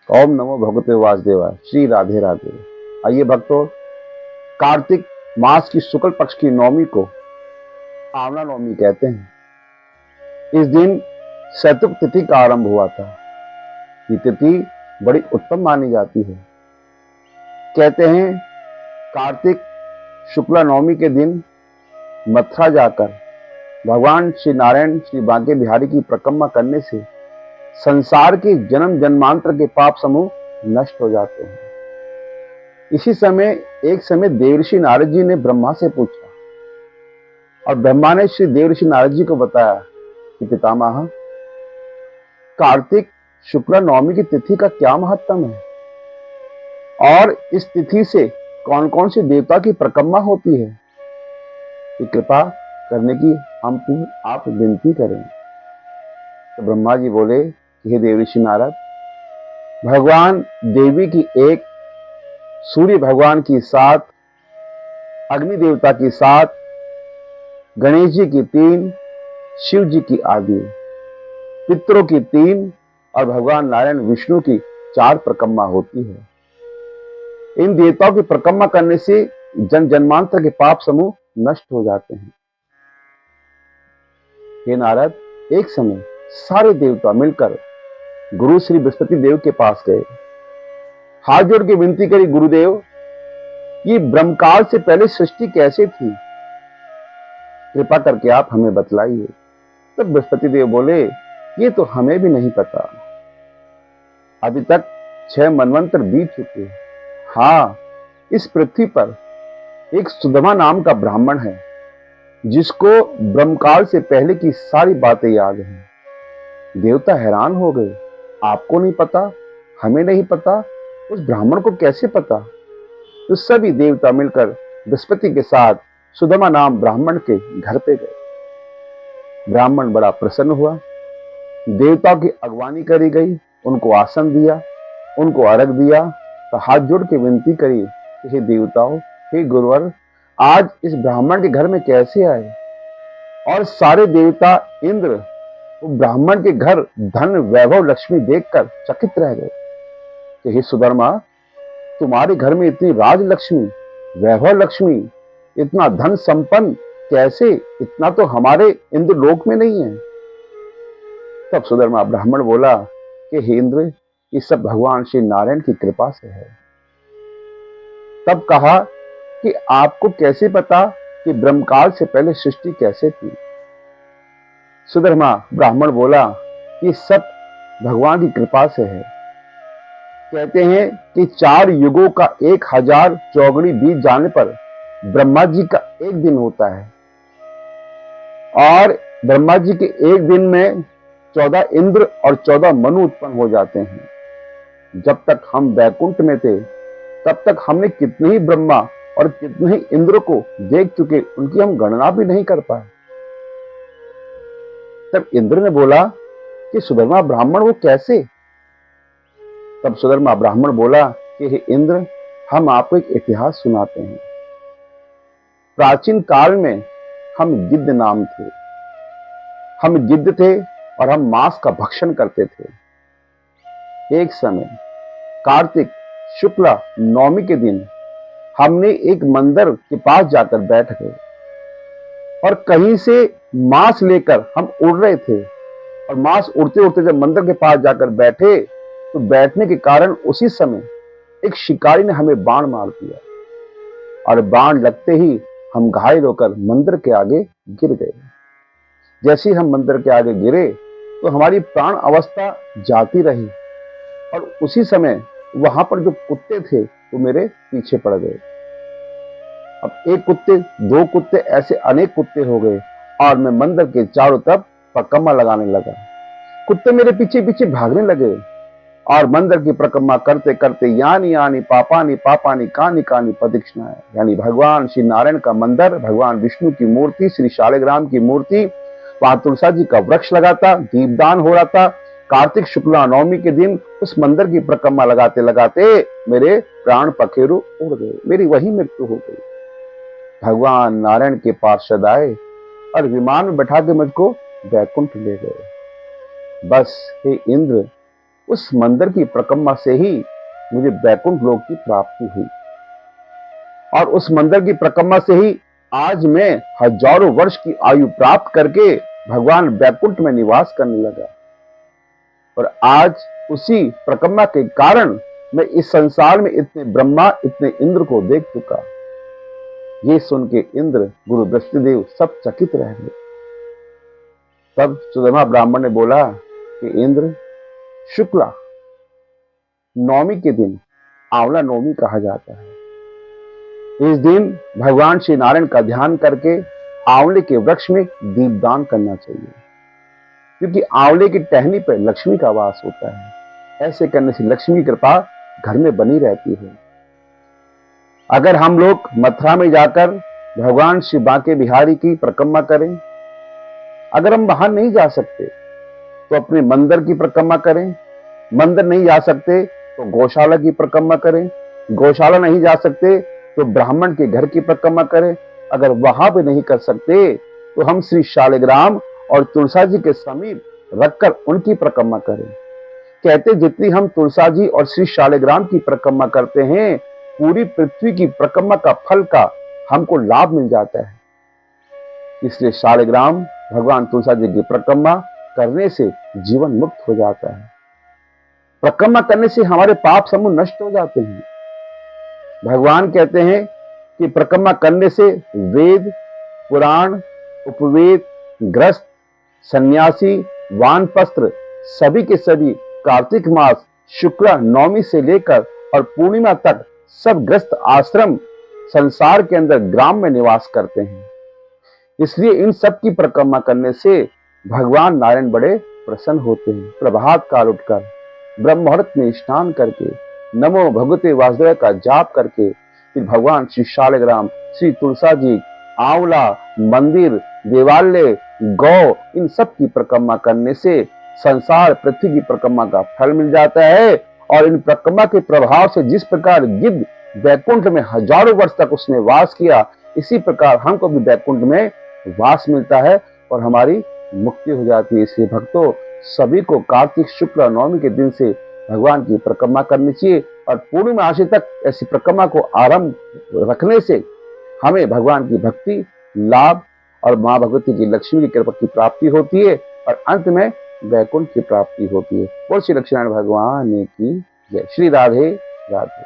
ओम नमो भगवते वासुदेवाय। श्री राधे राधे। आइए भक्तों, कार्तिक मास की शुक्ल पक्ष की नवमी को आंवला नवमी कहते हैं। इस दिन शतुक तिथि का आरंभ हुआ था। ये तिथि बड़ी उत्तम मानी जाती है। कहते हैं कार्तिक शुक्ला नवमी के दिन मथुरा जाकर भगवान श्री नारायण श्री बांके बिहारी की परिक्रमा करने से संसार के जन्म जन्मांतर के पाप समूह नष्ट हो जाते हैं। इसी समय एक समय देवर्षि नारद जी ने ब्रह्मा से पूछा और ब्रह्मा ने श्री देवर्षि नारद जी को बताया कि पितामह, कार्तिक शुक्ला नवमी की तिथि का क्या महत्व है और इस तिथि से कौन कौन से देवता की परिक्रमा होती है, कि कृपा करने की हम आप विनती करें। तो ब्रह्मा जी बोले कि हे देवर्षि नारद, भगवान देवी की एक, सूर्य भगवान की 7, अग्नि देवता की 7, गणेश जी की 3, शिव जी की आदि, पितरों की 3 और भगवान नारायण विष्णु की 4 परिक्रमा होती है। इन देवताओं की परिक्रमा करने से जन जन्मांतर के पाप समूह नष्ट हो जाते हैं। हे नारद, एक समय सारे देवता मिलकर गुरु श्री बृहस्पति देव के पास गए। हाथ जोड़ के विनती करी, गुरुदेव, ये ब्रह्मकाल से पहले सृष्टि कैसे थी, कृपा करके आप हमें बतलाइए। तब बृहस्पति देव बोले, ये तो हमें भी नहीं पता। अभी तक 6 मनवंतर बीत चुके। हाँ, इस पृथ्वी पर एक सुदामा नाम का ब्राह्मण है जिसको ब्रह्मकाल से पहले की सारी बातें याद हैं। देवता हैरान हो गए, आपको नहीं पता, हमें नहीं पता, उस ब्राह्मण को कैसे पता। तो सभी देवता मिलकर बृहस्पति के साथ सुदामा नाम ब्राह्मण के घर पे गए। ब्राह्मण बड़ा प्रसन्न हुआ, देवताओं की अगवानी करी गई, उनको आसन दिया, उनको अर्घ दिया, तो हाथ जोड़ के विनती करी, हे देवताओं, हे गुरुवर, आज इस ब्राह्मण के घर में कैसे आए। और सारे देवता इंद्र ब्राह्मण के घर धन वैभव लक्ष्मी देखकर चकित रह गए कि हे सुधर्मा, तुम्हारे घर में इतनी राज लक्ष्मी, वैभव लक्ष्मी, इतना धन संपन्न कैसे, इतना तो हमारे इंद्र लोक में नहीं है। तब सुधर्मा ब्राह्मण बोला कि हे इंद्र, ये सब भगवान श्री नारायण की कृपा से है। तब कहा कि आपको कैसे पता कि ब्रह्मकाल से पहले सृष्टि कैसे थी। सुधर्मा ब्राह्मण बोला कि सब भगवान की कृपा से है। कहते हैं कि 4 युगों का 1000 चौगड़ी बीत जाने पर ब्रह्मा जी का एक दिन होता है और ब्रह्मा जी के एक दिन में 14 इंद्र और 14 मनु उत्पन्न हो जाते हैं। जब तक हम वैकुंठ में थे तब तक हमने कितने ही ब्रह्मा और कितने ही इंद्र को देख चुके, उनकी हम गणना भी नहीं कर पाए। तब इंद्र ने बोला कि सुधर्मा ब्राह्मण वो कैसे। तब सुधर्मा ब्राह्मण बोला कि हे इंद्र, हम आपको एक इतिहास सुनाते हैं। प्राचीन काल में हम गिद्ध नाम थे, हम गिद्ध थे और हम मांस का भक्षण करते थे। एक समय कार्तिक शुक्ला नवमी के दिन हमने एक मंदिर के पास जाकर बैठ गए और कहीं से मांस लेकर हम उड़ रहे थे और मांस उड़ते उड़ते जब मंदिर के पास जाकर बैठे तो बैठने के कारण उसी समय एक शिकारी ने हमें बाण मार दिया और बाण लगते ही हम घायल होकर मंदिर के आगे गिर गए। जैसे ही हम मंदिर के आगे गिरे तो हमारी प्राण अवस्था जाती रही और उसी समय वहां पर जो कुत्ते थे वो मेरे पीछे पड़ गए। अब एक कुत्ते, 2 कुत्ते, ऐसे अनेक कुत्ते हो गए और मैं मंदिर के चारों तरफ परिक्रमा लगाने लगा। कुत्ते मेरे पीछे पीछे भागने लगे और मंदिर की परिक्रमा करते करते यानी यानी पापानी पापानी कानी कानी प्रदक्षिणाएं, यानी भगवान श्री नारायण का मंदिर, भगवान विष्णु की मूर्ति, श्री शालिग्राम की मूर्ति, वहां तुलसा जी का वृक्ष लगा था, दीपदान हो रहा था। कार्तिक शुक्ला नवमी के दिन उस मंदिर की परिक्रमा लगाते लगाते मेरे प्राण पखेरु उड़ गए, मेरी वही मृत्यु हो गई। भगवान नारायण के पार्षद आए और विमान में बैठा के मुझको वैकुंठ ले गए। बस हे इंद्र, उस मंदिर की परिक्रमा से ही मुझे वैकुंठ लोक की प्राप्ति हुई और उस मंदिर की परिक्रमा से ही आज मैं हजारों वर्ष की आयु प्राप्त करके भगवान वैकुंठ में निवास करने लगा और आज उसी परिक्रमा के कारण मैं इस संसार में इतने ब्रह्मा इतने इंद्र को देख चुका। ये सुन के इंद्र गुरु बृहस्पतिदेव सब चकित रह गए। तब सुदामा ब्राह्मण ने बोला कि इंद्र, शुक्ला नवमी के दिन आंवला नवमी कहा जाता है। इस दिन भगवान श्री नारायण का ध्यान करके आंवले के वृक्ष में दीपदान करना चाहिए, क्योंकि आंवले की टहनी पर लक्ष्मी का वास होता है। ऐसे करने से लक्ष्मी की कृपा घर में बनी रहती है। अगर हम लोग मथुरा में जाकर भगवान श्री बांके बिहारी की परिक्रमा करें, अगर हम वहां नहीं जा सकते तो अपने मंदिर की परिक्रमा करें, मंदिर नहीं जा सकते तो गौशाला की परिक्रमा करें, गौशाला नहीं जा सकते तो ब्राह्मण के घर की परिक्रमा करें, अगर वहां भी नहीं कर सकते तो हम श्री शालिग्राम और तुलसा जी के समीप रखकर उनकी परिक्रमा करें। कहते जितनी हम तुलसा जी और श्री शालिग्राम की परिक्रमा करते हैं, पूरी पृथ्वी की परिक्रमा का फल का हमको लाभ मिल जाता है। इसलिए शालिग्राम भगवान तुलसा जी की परिक्रमा करने से जीवन मुक्त हो जाता है। परिक्रमा करने से हमारे पाप समूह नष्ट हो जाते हैं। भगवान कहते हैं कि परिक्रमा करने से वेद, पुराण, उपवेद, ग्रस्त, सन्यासी, वानप्रस्थ सभी के सभी कार्तिक मास शुक्ला नवमी से लेकर और पूर्णिमा तक सब ग्रस्त आश्रम संसार के अंदर ग्राम में निवास करते हैं। इसलिए इन सब की परिक्रमा करने से भगवान नारायण बड़े प्रसन्न होते हैं। प्रभात काल उठकर ब्रह्म मुहूर्त में स्नान करके नमो भगवते वासुदेव का जाप करके फिर भगवान श्री शालिग्राम, श्री तुलसा जी, आंवला, मंदिर, देवालय, गौ इन सब की परिक्रमा करने से संसार पृथ्वी की परिक्रमा का फल मिल जाता है। और इन परिक्रमा के प्रभाव से जिस प्रकार गिद्ध वैकुंठ में हजारों वर्ष तक उसने वास किया, इसी प्रकार हमको भी वैकुंठ में वास मिलता है और हमारी मुक्ति हो जाती है। इसलिए भक्तों, सभी को कार्तिक शुक्ल नवमी के दिन से भगवान की परिक्रमा करनी चाहिए और पूर्णिमा आशी तक ऐसी परिक्रमा को आरंभ रखने से हमें भगवान की भक्ति, लाभ और मां भगवती की लक्ष्मी की कृपा की प्राप्ति होती है और अंत में वैकुंठ की प्राप्ति होती है। बोल श्री लक्ष्मीनारायण भगवान की जय। श्री राधे राधे।